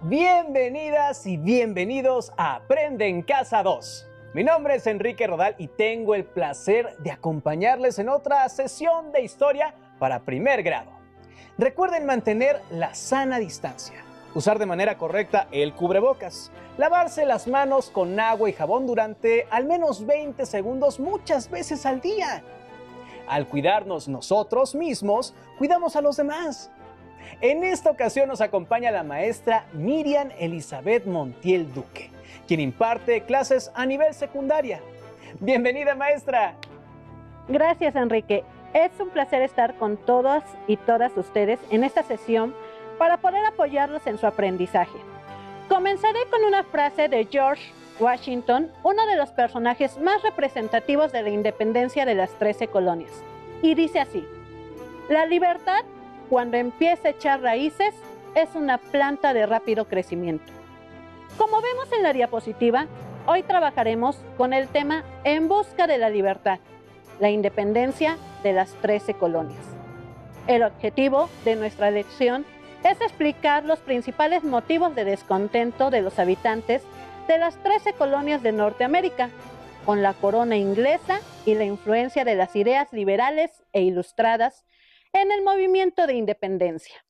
Bienvenidas y bienvenidos a Aprende en Casa 2. Mi nombre es Enrique Rodal y tengo el placer de acompañarles en otra sesión de historia para primer grado. Recuerden mantener la sana distancia, usar de manera correcta el cubrebocas, lavarse las manos con agua y jabón durante al menos 20 segundos muchas veces al día. Al cuidarnos nosotros mismos, cuidamos a los demás. En esta ocasión nos acompaña la maestra Miriam Elizabeth Montiel Duque, quien imparte clases a nivel secundaria. Bienvenida, maestra. Gracias, Enrique. Es un placer estar con todas y todas ustedes en esta sesión para poder apoyarlos en su aprendizaje. Comenzaré con una frase de George Washington, uno de los personajes más representativos de la independencia de las 13 colonias. Y dice así: la libertad, cuando empieza a echar raíces, es una planta de rápido crecimiento. Como vemos en la diapositiva, hoy trabajaremos con el tema En busca de la libertad, la independencia de las 13 colonias. El objetivo de nuestra lección es explicar los principales motivos de descontento de los habitantes de las 13 colonias de Norteamérica, con la corona inglesa y la influencia de las ideas liberales e ilustradas en el movimiento de independencia.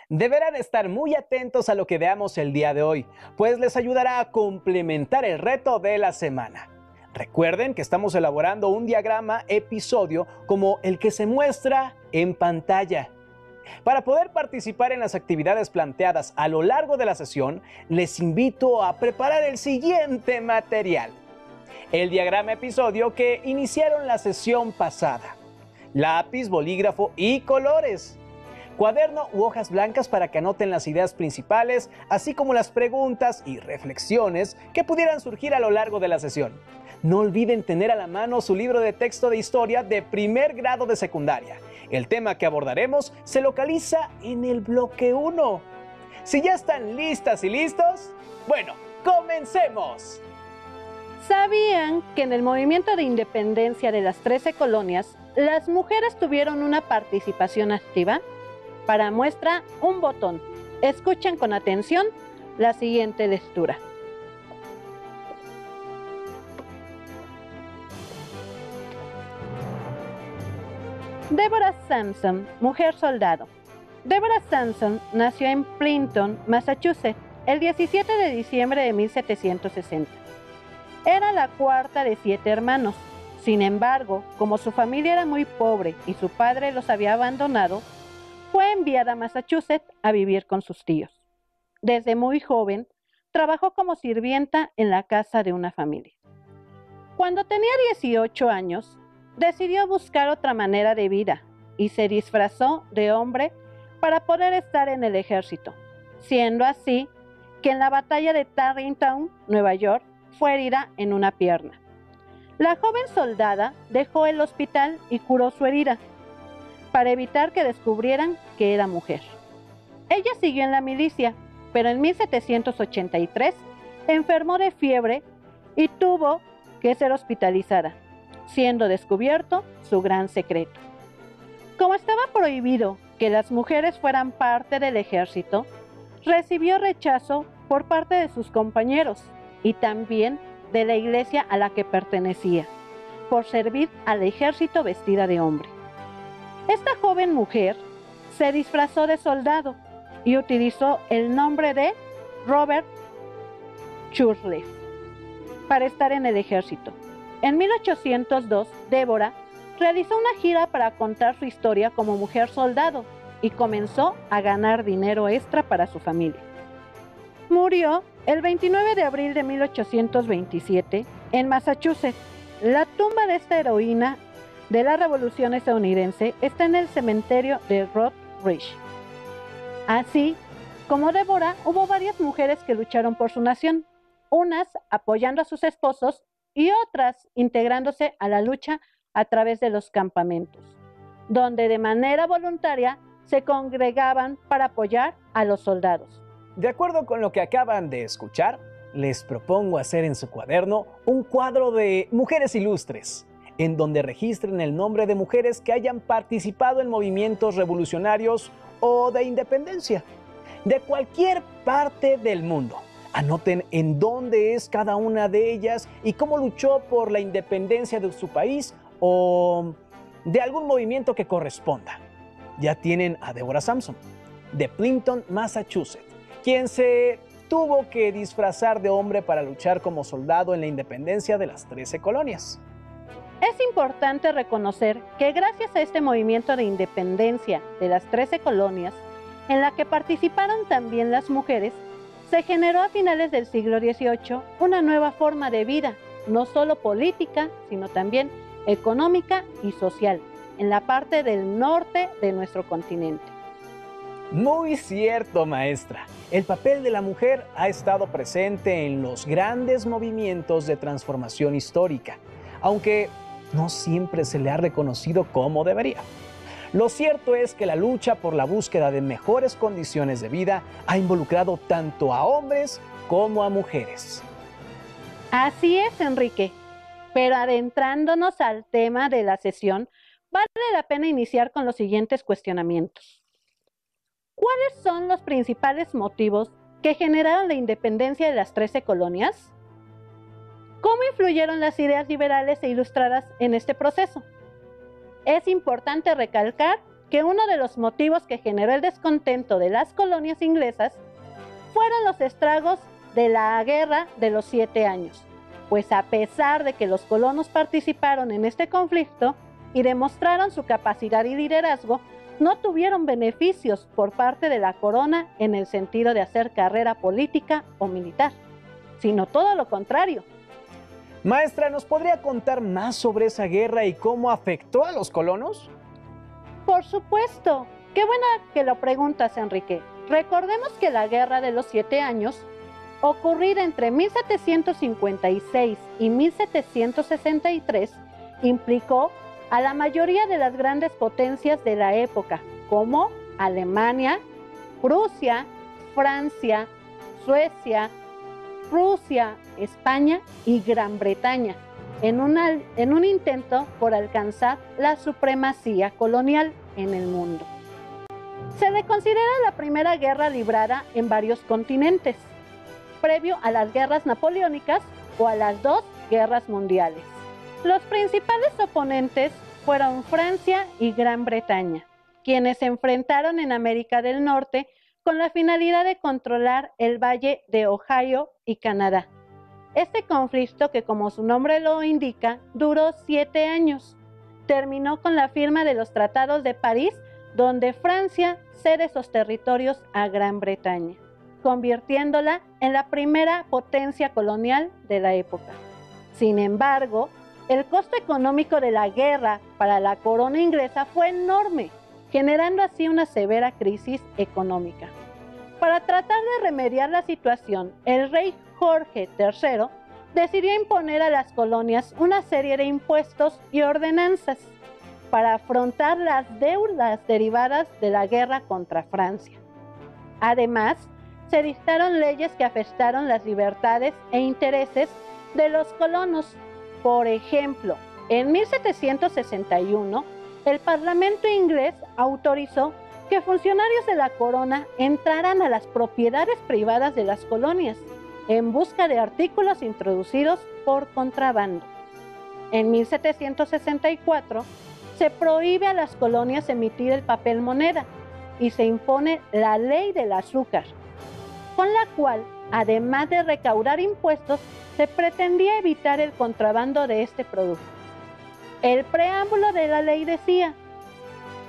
Deberán estar muy atentos a lo que veamos el día de hoy, pues les ayudará a complementar el reto de la semana. Recuerden que estamos elaborando un diagrama episodio como el que se muestra en pantalla. Para poder participar en las actividades planteadas a lo largo de la sesión, les invito a preparar el siguiente material. El diagrama episodio que iniciaron la sesión pasada. Lápiz, bolígrafo y colores. Cuaderno u hojas blancas para que anoten las ideas principales, así como las preguntas y reflexiones que pudieran surgir a lo largo de la sesión. No olviden tener a la mano su libro de texto de historia de primer grado de secundaria. El tema que abordaremos se localiza en el bloque 1. Si ya están listas y listos, bueno, ¡comencemos! ¿Sabían que en el movimiento de independencia de las 13 colonias, las mujeres tuvieron una participación activa? Para muestra, un botón. Escuchen con atención la siguiente lectura. Deborah Sampson, mujer soldado. Deborah Sampson nació en Plympton, Massachusetts, el 17 de diciembre de 1760. Era la cuarta de 7 hermanos. Sin embargo, como su familia era muy pobre y su padre los había abandonado, fue enviada a Massachusetts a vivir con sus tíos. Desde muy joven, trabajó como sirvienta en la casa de una familia. Cuando tenía 18 años, decidió buscar otra manera de vida y se disfrazó de hombre para poder estar en el ejército, siendo así que en la batalla de Tarrytown, Nueva York, fue herida en una pierna. La joven soldada dejó el hospital y curó su herida, para evitar que descubrieran que era mujer. Ella siguió en la milicia, pero en 1783 enfermó de fiebre y tuvo que ser hospitalizada, siendo descubierto su gran secreto. Como estaba prohibido que las mujeres fueran parte del ejército, recibió rechazo por parte de sus compañeros y también de la iglesia a la que pertenecía, por servir al ejército vestida de hombre. Esta joven mujer se disfrazó de soldado y utilizó el nombre de Robert Churleaf para estar en el ejército. En 1802, Deborah realizó una gira para contar su historia como mujer soldado y comenzó a ganar dinero extra para su familia. Murió el 29 de abril de 1827 en Massachusetts. La tumba de esta heroína de la Revolución estadounidense está en el cementerio de Rock Ridge. Así como Deborah, hubo varias mujeres que lucharon por su nación, unas apoyando a sus esposos y otras integrándose a la lucha a través de los campamentos, donde de manera voluntaria se congregaban para apoyar a los soldados. De acuerdo con lo que acaban de escuchar, les propongo hacer en su cuaderno un cuadro de mujeres ilustres, en donde registren el nombre de mujeres que hayan participado en movimientos revolucionarios o de independencia. de cualquier parte del mundo. Anoten en dónde es cada una de ellas y cómo luchó por la independencia de su país o de algún movimiento que corresponda. Ya tienen a Deborah Sampson, de Plympton, Massachusetts, quien se tuvo que disfrazar de hombre para luchar como soldado en la independencia de las 13 colonias. Es importante reconocer que gracias a este movimiento de independencia de las 13 colonias, en la que participaron también las mujeres, se generó a finales del siglo XVIII una nueva forma de vida, no solo política, sino también económica y social, en la parte del norte de nuestro continente. Muy cierto, maestra. El papel de la mujer ha estado presente en los grandes movimientos de transformación histórica, aunque no siempre se le ha reconocido como debería. Lo cierto es que la lucha por la búsqueda de mejores condiciones de vida ha involucrado tanto a hombres como a mujeres. Así es, Enrique. Pero adentrándonos al tema de la sesión, vale la pena iniciar con los siguientes cuestionamientos. ¿Cuáles son los principales motivos que generaron la independencia de las 13 colonias? ¿Cómo influyeron las ideas liberales e ilustradas en este proceso? Es importante recalcar que uno de los motivos que generó el descontento de las colonias inglesas fueron los estragos de la Guerra de los 7 años, pues a pesar de que los colonos participaron en este conflicto y demostraron su capacidad y liderazgo, no tuvieron beneficios por parte de la corona en el sentido de hacer carrera política o militar, sino todo lo contrario. Maestra, ¿nos podría contar más sobre esa guerra y cómo afectó a los colonos? Por supuesto. Qué buena que lo preguntas, Enrique. Recordemos que la Guerra de los 7 años, ocurrida entre 1756 y 1763, implicó a la mayoría de las grandes potencias de la época, como Alemania, Prusia, Francia, Suecia, Rusia, España y Gran Bretaña, en un intento por alcanzar la supremacía colonial en el mundo. Se le considera la primera guerra librada en varios continentes, previo a las guerras napoleónicas o a las 2 guerras mundiales. Los principales oponentes fueron Francia y Gran Bretaña, quienes se enfrentaron en América del Norte con la finalidad de controlar el Valle de Ohio y Canadá. Este conflicto, que como su nombre lo indica, duró 7 años. Terminó con la firma de los Tratados de París, donde Francia cede esos territorios a Gran Bretaña, convirtiéndola en la primera potencia colonial de la época. Sin embargo, el costo económico de la guerra para la corona inglesa fue enorme, generando así una severa crisis económica. Para tratar de remediar la situación, el rey Jorge III decidió imponer a las colonias una serie de impuestos y ordenanzas para afrontar las deudas derivadas de la guerra contra Francia. Además, se dictaron leyes que afectaron las libertades e intereses de los colonos. Por ejemplo, en 1761, el Parlamento inglés autorizó que funcionarios de la corona entraran a las propiedades privadas de las colonias en busca de artículos introducidos por contrabando. En 1764, se prohíbe a las colonias emitir el papel moneda y se impone la Ley del Azúcar, con la cual, además de recaudar impuestos, se pretendía evitar el contrabando de este producto. El preámbulo de la ley decía: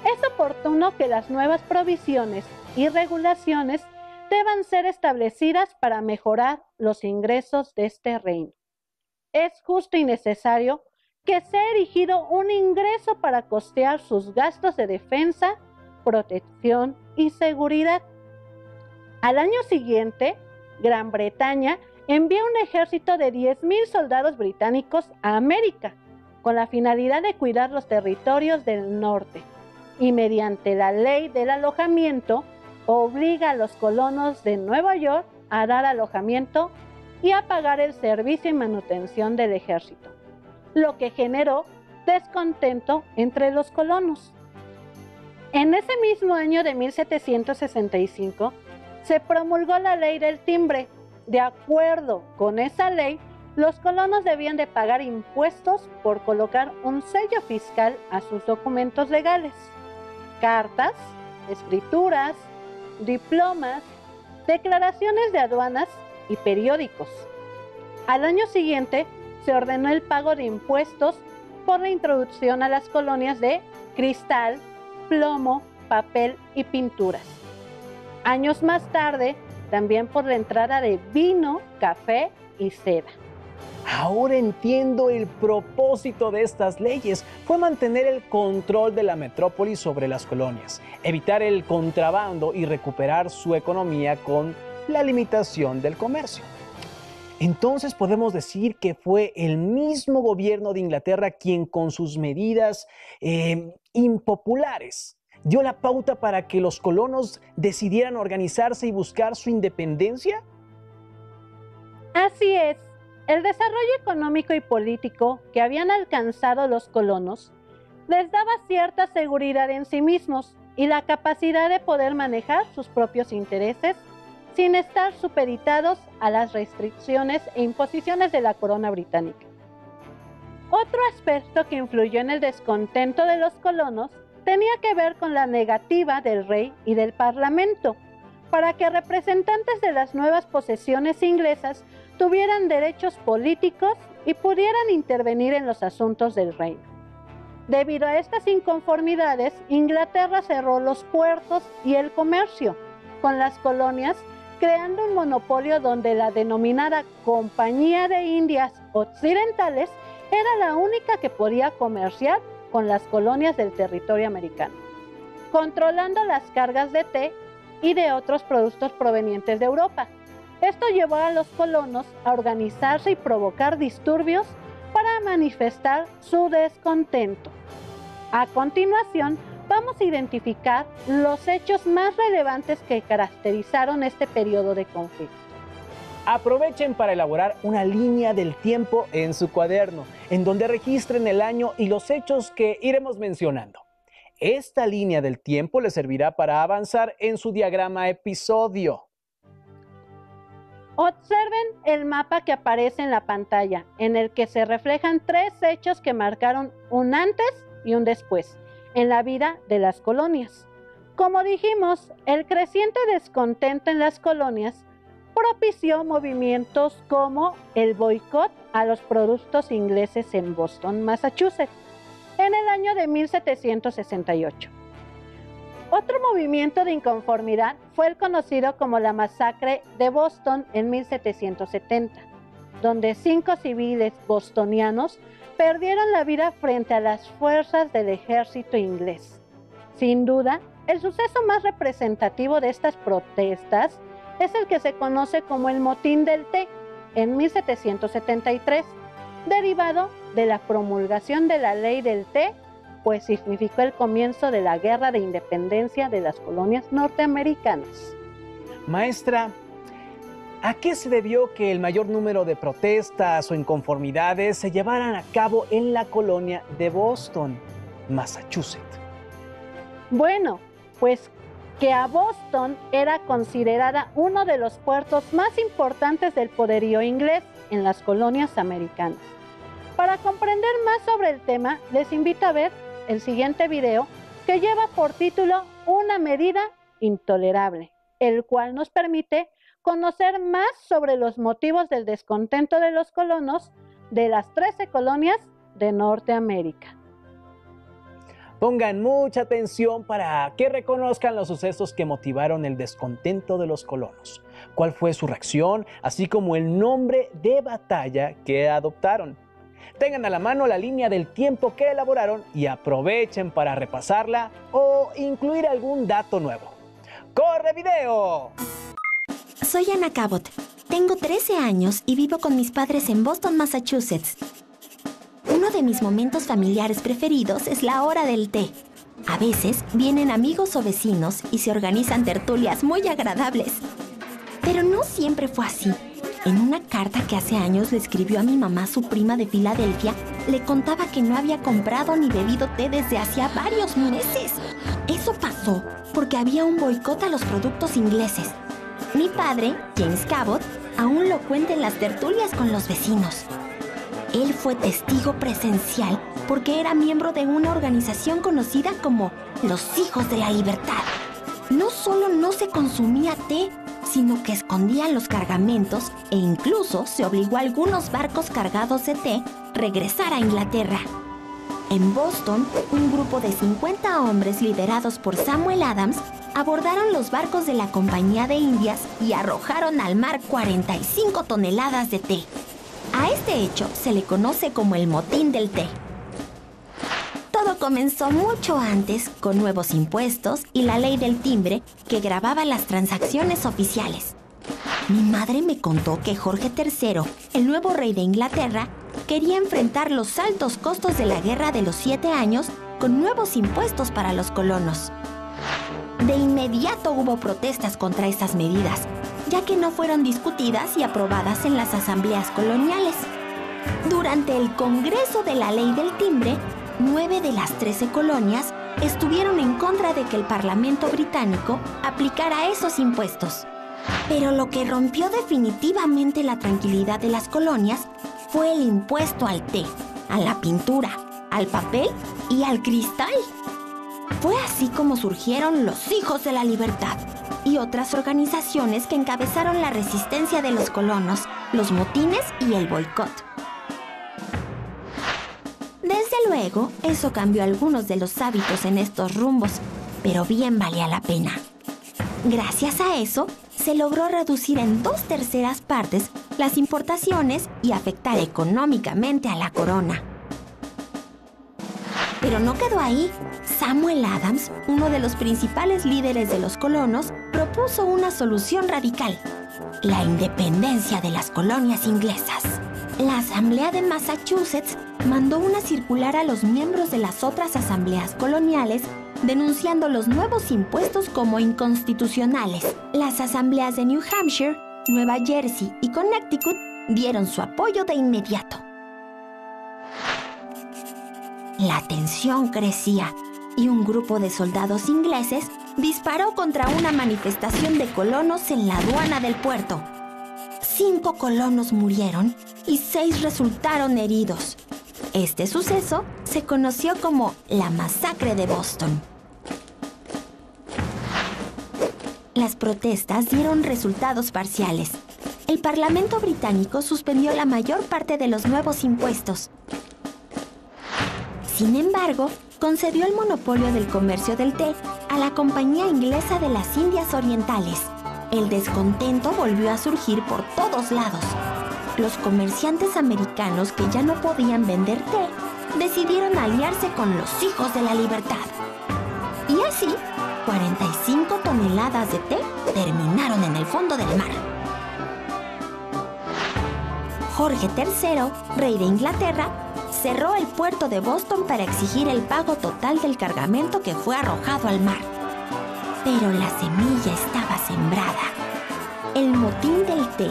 es oportuno que las nuevas provisiones y regulaciones deban ser establecidas para mejorar los ingresos de este reino. Es justo y necesario que sea erigido un ingreso para costear sus gastos de defensa, protección y seguridad. Al año siguiente, Gran Bretaña envió un ejército de 10,000 soldados británicos a América, con la finalidad de cuidar los territorios del norte, y mediante la ley del alojamiento, obliga a los colonos de Nueva York a dar alojamiento y a pagar el servicio y manutención del ejército, lo que generó descontento entre los colonos. En ese mismo año de 1765, se promulgó la ley del timbre. De acuerdo con esa ley, los colonos debían de pagar impuestos por colocar un sello fiscal a sus documentos legales. Cartas, escrituras, diplomas, declaraciones de aduanas y periódicos. Al año siguiente se ordenó el pago de impuestos por la introducción a las colonias de cristal, plomo, papel y pinturas. Años más tarde, también por la entrada de vino, café y seda. Ahora entiendo el propósito de estas leyes. Fue mantener el control de la metrópoli sobre las colonias, evitar el contrabando y recuperar su economía con la limitación del comercio. Entonces podemos decir que fue el mismo gobierno de Inglaterra quien con sus medidas impopulares dio la pauta para que los colonos decidieran organizarse y buscar su independencia. Así es. El desarrollo económico y político que habían alcanzado los colonos les daba cierta seguridad en sí mismos y la capacidad de poder manejar sus propios intereses sin estar supeditados a las restricciones e imposiciones de la corona británica. Otro aspecto que influyó en el descontento de los colonos tenía que ver con la negativa del rey y del parlamento para que representantes de las nuevas posesiones inglesas tuvieran derechos políticos y pudieran intervenir en los asuntos del reino. Debido a estas inconformidades, Inglaterra cerró los puertos y el comercio con las colonias, creando un monopolio donde la denominada Compañía de Indias Occidentales era la única que podía comerciar con las colonias del territorio americano, controlando las cargas de té y de otros productos provenientes de Europa. Esto llevó a los colonos a organizarse y provocar disturbios para manifestar su descontento. A continuación, vamos a identificar los hechos más relevantes que caracterizaron este periodo de conflicto. Aprovechen para elaborar una línea del tiempo en su cuaderno, en donde registren el año y los hechos que iremos mencionando. Esta línea del tiempo les servirá para avanzar en su diagrama episodio. Observen el mapa que aparece en la pantalla, en el que se reflejan 3 hechos que marcaron un antes y un después en la vida de las colonias. Como dijimos, el creciente descontento en las colonias propició movimientos como el boicot a los productos ingleses en Boston, Massachusetts, en el año de 1768. Otro movimiento de inconformidad fue el conocido como la Masacre de Boston en 1770, donde 5 civiles bostonianos perdieron la vida frente a las fuerzas del ejército inglés. Sin duda, el suceso más representativo de estas protestas es el que se conoce como el Motín del Té en 1773, derivado de la promulgación de la Ley del Té, pues significó el comienzo de la Guerra de Independencia de las colonias norteamericanas. Maestra, ¿a qué se debió que el mayor número de protestas o inconformidades se llevaran a cabo en la colonia de Boston, Massachusetts? Bueno, pues que a Boston era considerada uno de los puertos más importantes del poderío inglés en las colonias americanas. Para comprender más sobre el tema, les invito a ver el siguiente video que lleva por título Una medida intolerable, el cual nos permite conocer más sobre los motivos del descontento de los colonos de las 13 colonias de Norteamérica. Pongan mucha atención para que reconozcan los sucesos que motivaron el descontento de los colonos, cuál fue su reacción, así como el nombre de batalla que adoptaron. Tengan a la mano la línea del tiempo que elaboraron y aprovechen para repasarla o incluir algún dato nuevo. ¡Corre video! Soy Anna Cabot. Tengo 13 años y vivo con mis padres en Boston, Massachusetts. Uno de mis momentos familiares preferidos es la hora del té. A veces vienen amigos o vecinos y se organizan tertulias muy agradables. Pero no siempre fue así. En una carta que hace años le escribió a mi mamá su prima de Filadelfia, le contaba que no había comprado ni bebido té desde hacía varios meses. Eso pasó porque había un boicot a los productos ingleses. Mi padre, James Cabot, aún lo cuenta en las tertulias con los vecinos. Él fue testigo presencial porque era miembro de una organización conocida como los Hijos de la Libertad. No solo no se consumía té, sino que escondían los cargamentos e incluso se obligó a algunos barcos cargados de té regresar a Inglaterra. En Boston, un grupo de 50 hombres liderados por Samuel Adams abordaron los barcos de la Compañía de Indias y arrojaron al mar 45 toneladas de té. A este hecho se le conoce como el motín del té. Todo comenzó mucho antes, con nuevos impuestos y la ley del timbre que gravaba las transacciones oficiales. Mi madre me contó que Jorge III, el nuevo rey de Inglaterra, quería enfrentar los altos costos de la Guerra de los 7 Años con nuevos impuestos para los colonos. De inmediato hubo protestas contra estas medidas, ya que no fueron discutidas y aprobadas en las asambleas coloniales. Durante el Congreso de la Ley del Timbre, 9 de las 13 colonias estuvieron en contra de que el Parlamento británico aplicara esos impuestos. Pero lo que rompió definitivamente la tranquilidad de las colonias fue el impuesto al té, a la pintura, al papel y al cristal. Fue así como surgieron los Hijos de la Libertad y otras organizaciones que encabezaron la resistencia de los colonos, los motines y el boicot. Desde luego, eso cambió algunos de los hábitos en estos rumbos, pero bien valía la pena. Gracias a eso, se logró reducir en 2/3 partes las importaciones y afectar económicamente a la corona. Pero no quedó ahí. Samuel Adams, uno de los principales líderes de los colonos, propuso una solución radical: la independencia de las colonias inglesas. La Asamblea de Massachusetts mandó una circular a los miembros de las otras asambleas coloniales denunciando los nuevos impuestos como inconstitucionales. Las asambleas de New Hampshire, Nueva Jersey y Connecticut dieron su apoyo de inmediato. La tensión crecía y un grupo de soldados ingleses disparó contra una manifestación de colonos en la aduana del puerto. 5 colonos murieron y 6 resultaron heridos. Este suceso se conoció como la Masacre de Boston. Las protestas dieron resultados parciales. El Parlamento británico suspendió la mayor parte de los nuevos impuestos. Sin embargo, concedió el monopolio del comercio del té a la Compañía Inglesa de las Indias Orientales. El descontento volvió a surgir por todos lados. Los comerciantes americanos que ya no podían vender té decidieron aliarse con los Hijos de la Libertad. Y así, 45 toneladas de té terminaron en el fondo del mar. Jorge III, rey de Inglaterra, cerró el puerto de Boston para exigir el pago total del cargamento que fue arrojado al mar. Pero la semilla estaba sembrada. El motín del té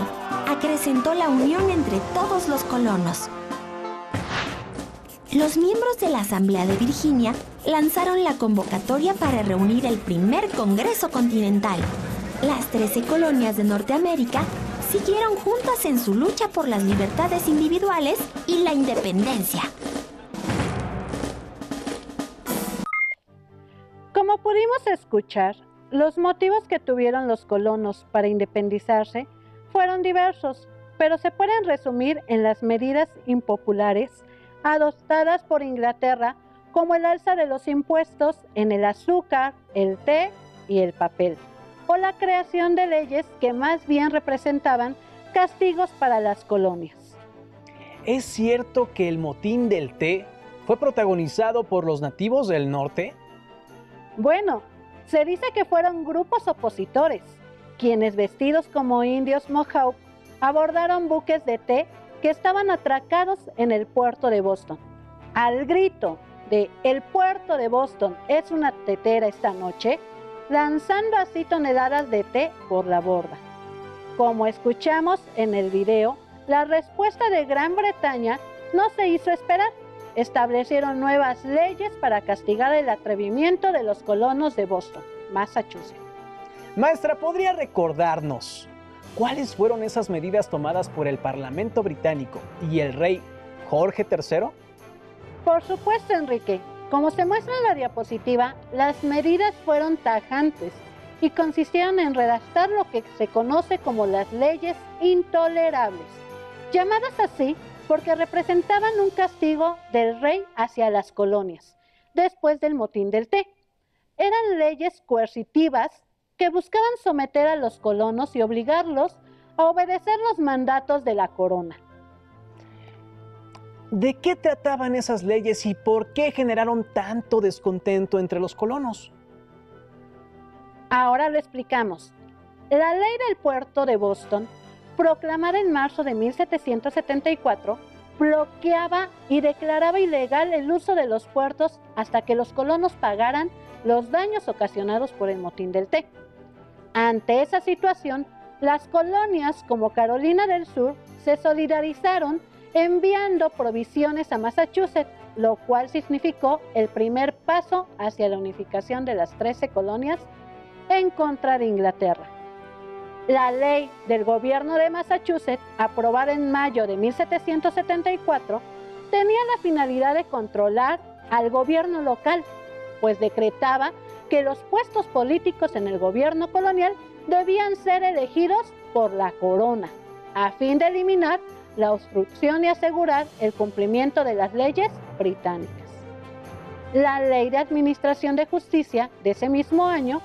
acrecentó la unión entre todos los colonos. Los miembros de la Asamblea de Virginia lanzaron la convocatoria para reunir el primer Congreso Continental. Las 13 colonias de Norteamérica siguieron juntas en su lucha por las libertades individuales y la independencia. Como pudimos escuchar, los motivos que tuvieron los colonos para independizarse fueron diversos, pero se pueden resumir en las medidas impopulares adoptadas por Inglaterra, como el alza de los impuestos en el azúcar, el té y el papel, o la creación de leyes que más bien representaban castigos para las colonias. ¿Es cierto que el motín del té fue protagonizado por los nativos del norte? Bueno, se dice que fueron grupos opositores, quienes vestidos como indios Mohawk abordaron buques de té que estaban atracados en el puerto de Boston. Al grito de "El puerto de Boston es una tetera esta noche", lanzando así toneladas de té por la borda. Como escuchamos en el video, la respuesta de Gran Bretaña no se hizo esperar. Establecieron nuevas leyes para castigar el atrevimiento de los colonos de Boston, Massachusetts. Maestra, ¿podría recordarnos cuáles fueron esas medidas tomadas por el Parlamento británico y el rey Jorge III? Por supuesto, Enrique. Como se muestra en la diapositiva, las medidas fueron tajantes y consistieron en redactar lo que se conoce como las leyes intolerables, llamadas así porque representaban un castigo del rey hacia las colonias, después del motín del té. Eran leyes coercitivas que buscaban someter a los colonos y obligarlos a obedecer los mandatos de la corona. ¿De qué trataban esas leyes y por qué generaron tanto descontento entre los colonos? Ahora lo explicamos. La ley del puerto de Boston, proclamada en marzo de 1774, bloqueaba y declaraba ilegal el uso de los puertos hasta que los colonos pagaran los daños ocasionados por el motín del té. Ante esa situación, las colonias como Carolina del Sur se solidarizaron enviando provisiones a Massachusetts, lo cual significó el primer paso hacia la unificación de las 13 colonias en contra de Inglaterra. La ley del gobierno de Massachusetts, aprobada en mayo de 1774, tenía la finalidad de controlar al gobierno local, pues decretaba que los puestos políticos en el gobierno colonial debían ser elegidos por la corona, a fin de eliminar la obstrucción y asegurar el cumplimiento de las leyes británicas. La Ley de Administración de Justicia de ese mismo año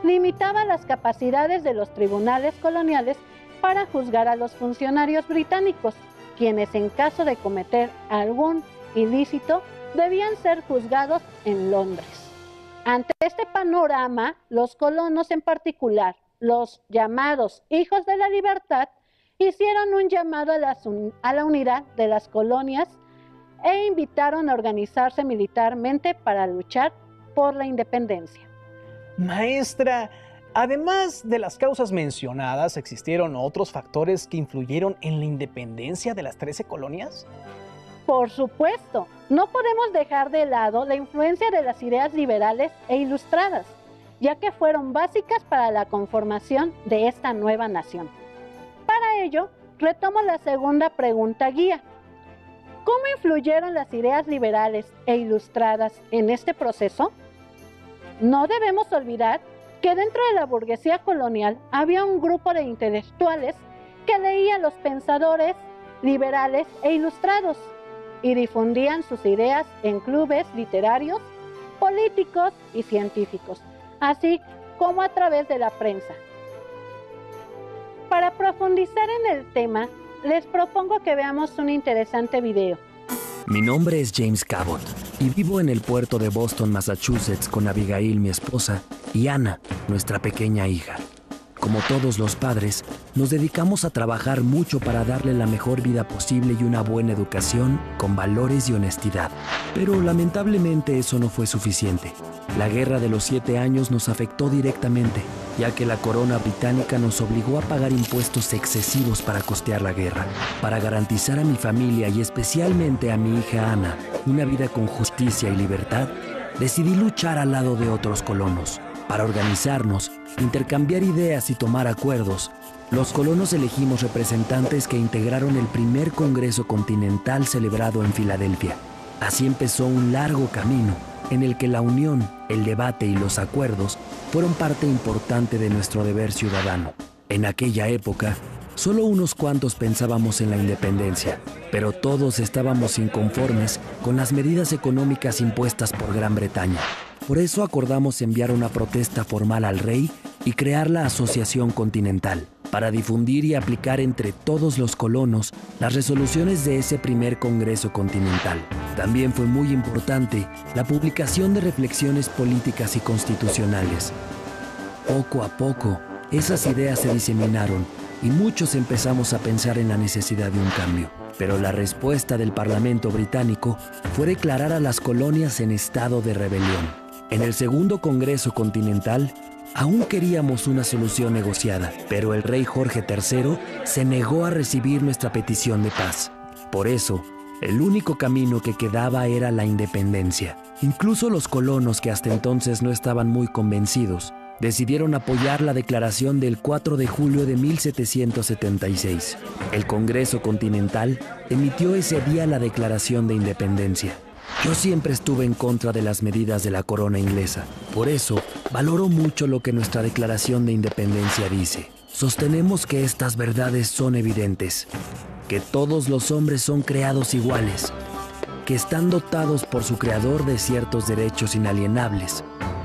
limitaba las capacidades de los tribunales coloniales para juzgar a los funcionarios británicos, quienes en caso de cometer algún ilícito debían ser juzgados en Londres. Ante este panorama, los colonos en particular, los llamados hijos de la libertad, hicieron un llamado a la unidad de las colonias e invitaron a organizarse militarmente para luchar por la independencia. Maestra, además de las causas mencionadas, ¿existieron otros factores que influyeron en la independencia de las 13 colonias? Por supuesto, no podemos dejar de lado la influencia de las ideas liberales e ilustradas, ya que fueron básicas para la conformación de esta nueva nación. Para ello, retomo la segunda pregunta guía. ¿Cómo influyeron las ideas liberales e ilustradas en este proceso? No debemos olvidar que dentro de la burguesía colonial había un grupo de intelectuales que leían los pensadores liberales e ilustrados y difundían sus ideas en clubes literarios, políticos y científicos, así como a través de la prensa. Para profundizar en el tema, les propongo que veamos un interesante video. Mi nombre es James Cabot y vivo en el puerto de Boston, Massachusetts, con Abigail, mi esposa, y Anna, nuestra pequeña hija. Como todos los padres, nos dedicamos a trabajar mucho para darle la mejor vida posible y una buena educación con valores y honestidad. Pero lamentablemente eso no fue suficiente. La Guerra de los 7 años nos afectó directamente, ya que la corona británica nos obligó a pagar impuestos excesivos para costear la guerra. Para garantizar a mi familia y especialmente a mi hija Anna una vida con justicia y libertad, decidí luchar al lado de otros colonos. Para organizarnos, intercambiar ideas y tomar acuerdos, los colonos elegimos representantes que integraron el primer Congreso Continental celebrado en Filadelfia. Así empezó un largo camino en el que la unión, el debate y los acuerdos fueron parte importante de nuestro deber ciudadano. En aquella época, solo unos cuantos pensábamos en la independencia, pero todos estábamos inconformes con las medidas económicas impuestas por Gran Bretaña. Por eso acordamos enviar una protesta formal al rey y crear la Asociación Continental, para difundir y aplicar entre todos los colonos las resoluciones de ese primer Congreso Continental. También fue muy importante la publicación de reflexiones políticas y constitucionales. Poco a poco, esas ideas se diseminaron y muchos empezamos a pensar en la necesidad de un cambio. Pero la respuesta del Parlamento británico fue declarar a las colonias en estado de rebelión. En el segundo Congreso Continental, aún queríamos una solución negociada, pero el rey Jorge III se negó a recibir nuestra petición de paz. Por eso, el único camino que quedaba era la independencia. Incluso los colonos, que hasta entonces no estaban muy convencidos, decidieron apoyar la declaración del 4 de julio de 1776. El Congreso Continental emitió ese día la Declaración de Independencia. Yo siempre estuve en contra de las medidas de la corona inglesa. Por eso, valoro mucho lo que nuestra Declaración de Independencia dice. Sostenemos que estas verdades son evidentes, que todos los hombres son creados iguales, que están dotados por su creador de ciertos derechos inalienables,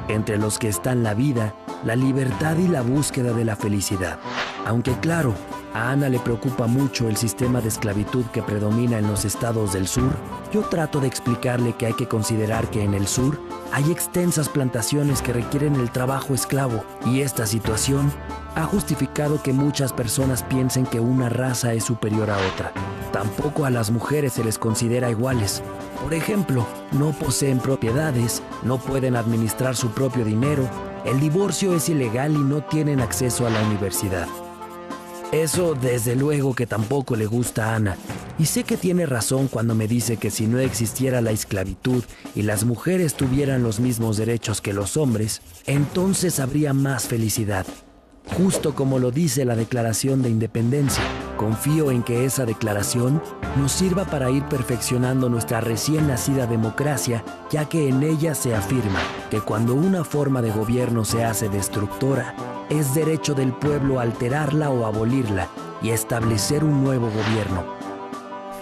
entre los que están la vida, la libertad y la búsqueda de la felicidad. Aunque claro, a Ana le preocupa mucho el sistema de esclavitud que predomina en los estados del sur, yo trato de explicarle que hay que considerar que en el sur hay extensas plantaciones que requieren el trabajo esclavo, y esta situación ha justificado que muchas personas piensen que una raza es superior a otra. Tampoco a las mujeres se les considera iguales. Por ejemplo, no poseen propiedades, no pueden administrar su propio dinero, el divorcio es ilegal y no tienen acceso a la universidad. Eso desde luego que tampoco le gusta a Ana, y sé que tiene razón cuando me dice que si no existiera la esclavitud y las mujeres tuvieran los mismos derechos que los hombres, entonces habría más felicidad. Justo como lo dice la Declaración de Independencia, confío en que esa declaración nos sirva para ir perfeccionando nuestra recién nacida democracia, ya que en ella se afirma que cuando una forma de gobierno se hace destructora, es derecho del pueblo alterarla o abolirla y establecer un nuevo gobierno.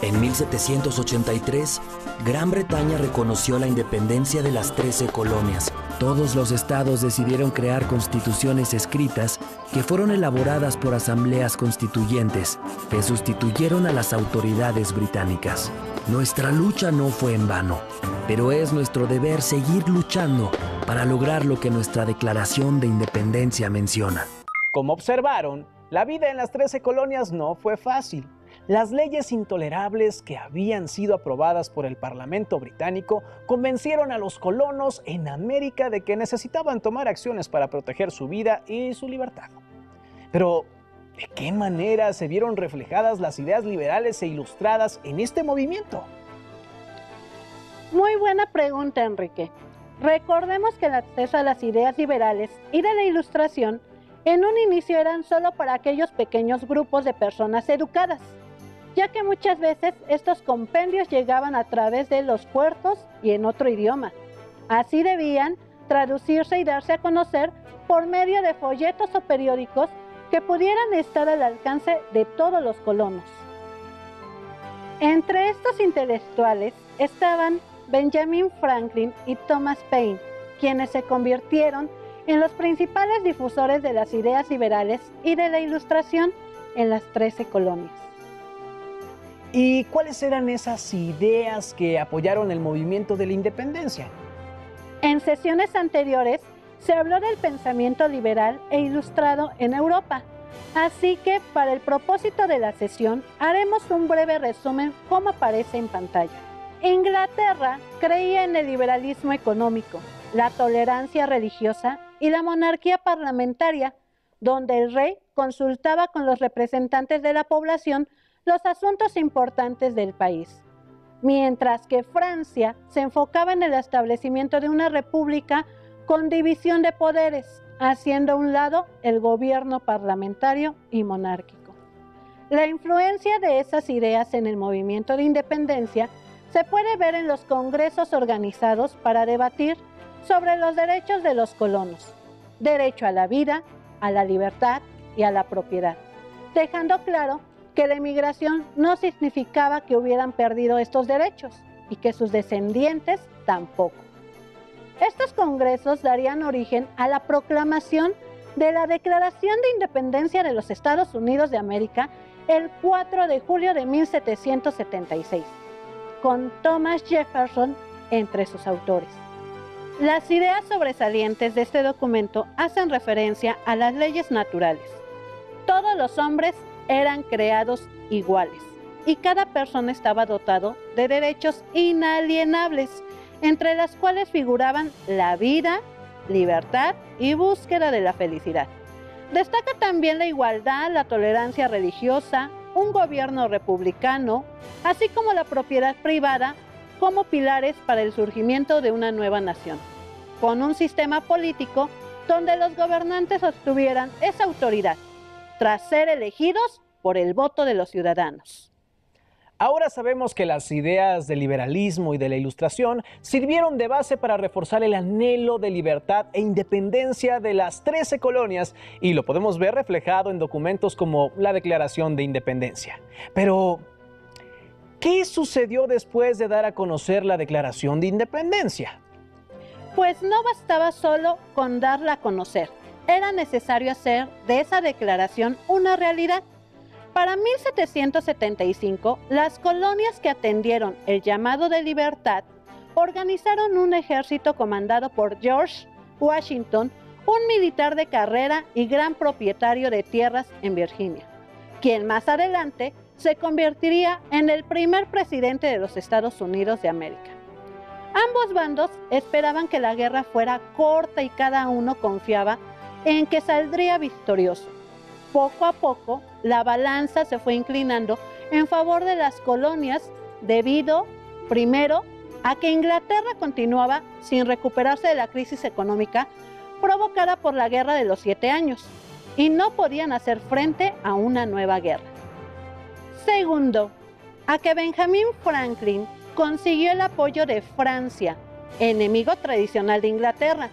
En 1783, Gran Bretaña reconoció la independencia de las 13 colonias. Todos los estados decidieron crear constituciones escritas que fueron elaboradas por asambleas constituyentes que sustituyeron a las autoridades británicas. Nuestra lucha no fue en vano, pero es nuestro deber seguir luchando para lograr lo que nuestra Declaración de Independencia menciona. Como observaron, la vida en las 13 colonias no fue fácil. Las leyes intolerables que habían sido aprobadas por el Parlamento británico convencieron a los colonos en América de que necesitaban tomar acciones para proteger su vida y su libertad. Pero, ¿de qué manera se vieron reflejadas las ideas liberales e ilustradas en este movimiento? Muy buena pregunta, Enrique. Recordemos que el acceso a las ideas liberales y de la Ilustración en un inicio eran solo para aquellos pequeños grupos de personas educadas, ya que muchas veces estos compendios llegaban a través de los puertos y en otro idioma. Así debían traducirse y darse a conocer por medio de folletos o periódicos que pudieran estar al alcance de todos los colonos. Entre estos intelectuales estaban Benjamin Franklin y Thomas Paine, quienes se convirtieron en los principales difusores de las ideas liberales y de la Ilustración en las 13 colonias. ¿Y cuáles eran esas ideas que apoyaron el movimiento de la independencia? En sesiones anteriores se habló del pensamiento liberal e ilustrado en Europa, así que para el propósito de la sesión haremos un breve resumen como aparece en pantalla. Inglaterra creía en el liberalismo económico, la tolerancia religiosa y la monarquía parlamentaria, donde el rey consultaba con los representantes de la población los asuntos importantes del país, mientras que Francia se enfocaba en el establecimiento de una república con división de poderes, haciendo a un lado el gobierno parlamentario y monárquico. La influencia de esas ideas en el movimiento de independencia se puede ver en los congresos organizados para debatir sobre los derechos de los colonos, derecho a la vida, a la libertad y a la propiedad, dejando claro que la emigración no significaba que hubieran perdido estos derechos y que sus descendientes tampoco. Estos congresos darían origen a la proclamación de la Declaración de Independencia de los Estados Unidos de América el 4 de julio de 1776, con Thomas Jefferson entre sus autores. Las ideas sobresalientes de este documento hacen referencia a las leyes naturales. Todos los hombres eran creados iguales y cada persona estaba dotado de derechos inalienables, entre las cuales figuraban la vida, libertad y búsqueda de la felicidad. Destaca también la igualdad, la tolerancia religiosa, un gobierno republicano, así como la propiedad privada como pilares para el surgimiento de una nueva nación, con un sistema político donde los gobernantes obtuvieran esa autoridad, tras ser elegidos por el voto de los ciudadanos. Ahora sabemos que las ideas del liberalismo y de la Ilustración sirvieron de base para reforzar el anhelo de libertad e independencia de las 13 colonias, y lo podemos ver reflejado en documentos como la Declaración de Independencia. Pero, ¿qué sucedió después de dar a conocer la Declaración de Independencia? Pues no bastaba solo con darla a conocer, era necesario hacer de esa declaración una realidad. Para 1775, las colonias que atendieron el llamado de libertad organizaron un ejército comandado por George Washington, un militar de carrera y gran propietario de tierras en Virginia, quien más adelante se convertiría en el primer presidente de los Estados Unidos de América. Ambos bandos esperaban que la guerra fuera corta y cada uno confiaba en que saldría victorioso. Poco a poco, la balanza se fue inclinando en favor de las colonias debido, primero, a que Inglaterra continuaba sin recuperarse de la crisis económica provocada por la Guerra de los 7 Años y no podían hacer frente a una nueva guerra. Segundo, a que Benjamin Franklin consiguió el apoyo de Francia, enemigo tradicional de Inglaterra,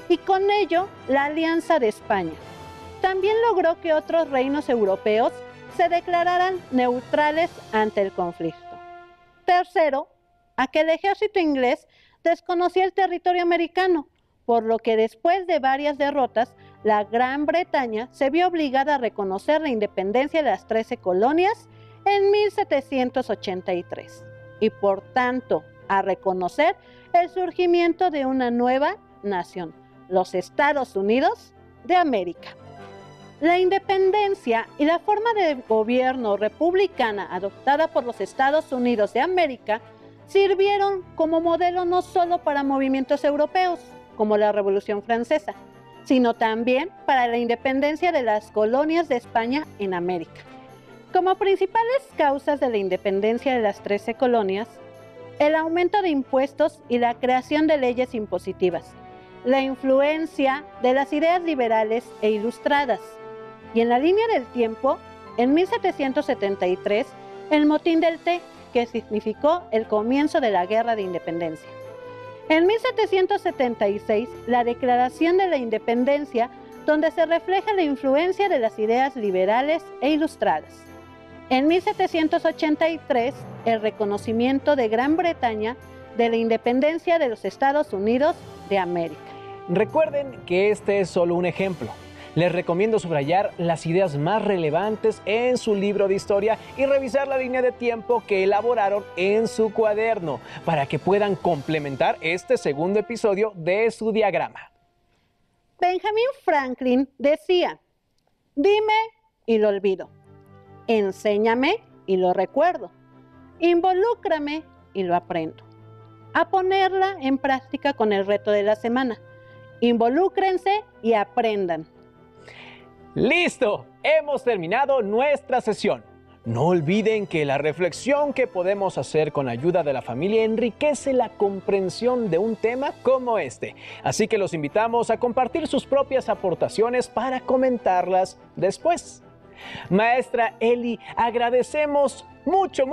y con ello la alianza de España. También logró que otros reinos europeos se declararan neutrales ante el conflicto. Tercero, a que el ejército inglés desconocía el territorio americano, por lo que después de varias derrotas, la Gran Bretaña se vio obligada a reconocer la independencia de las 13 colonias en 1783 y por tanto a reconocer el surgimiento de una nueva nación, los Estados Unidos de América. La independencia y la forma de gobierno republicana adoptada por los Estados Unidos de América sirvieron como modelo no solo para movimientos europeos, como la Revolución Francesa, sino también para la independencia de las colonias de España en América. Como principales causas de la independencia de las 13 colonias, el aumento de impuestos y la creación de leyes impositivas, la influencia de las ideas liberales e ilustradas, y en la línea del tiempo, en 1773, el Motín del Té, que significó el comienzo de la Guerra de Independencia. En 1776, la Declaración de la Independencia, donde se refleja la influencia de las ideas liberales e ilustradas. En 1783, el reconocimiento de Gran Bretaña de la independencia de los Estados Unidos de América. Recuerden que este es solo un ejemplo. Les recomiendo subrayar las ideas más relevantes en su libro de historia y revisar la línea de tiempo que elaboraron en su cuaderno para que puedan complementar este segundo episodio de su diagrama. Benjamin Franklin decía: dime y lo olvido, enséñame y lo recuerdo, involúcrame y lo aprendo. A ponerla en práctica con el reto de la semana. Involúcrense y aprendan. ¡Listo! Hemos terminado nuestra sesión. No olviden que la reflexión que podemos hacer con ayuda de la familia enriquece la comprensión de un tema como este. Así que los invitamos a compartir sus propias aportaciones para comentarlas después. Maestra Eli, agradecemos mucho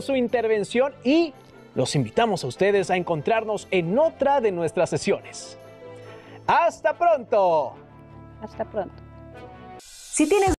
su intervención y los invitamos a ustedes a encontrarnos en otra de nuestras sesiones. ¡Hasta pronto! Hasta pronto. Si tienes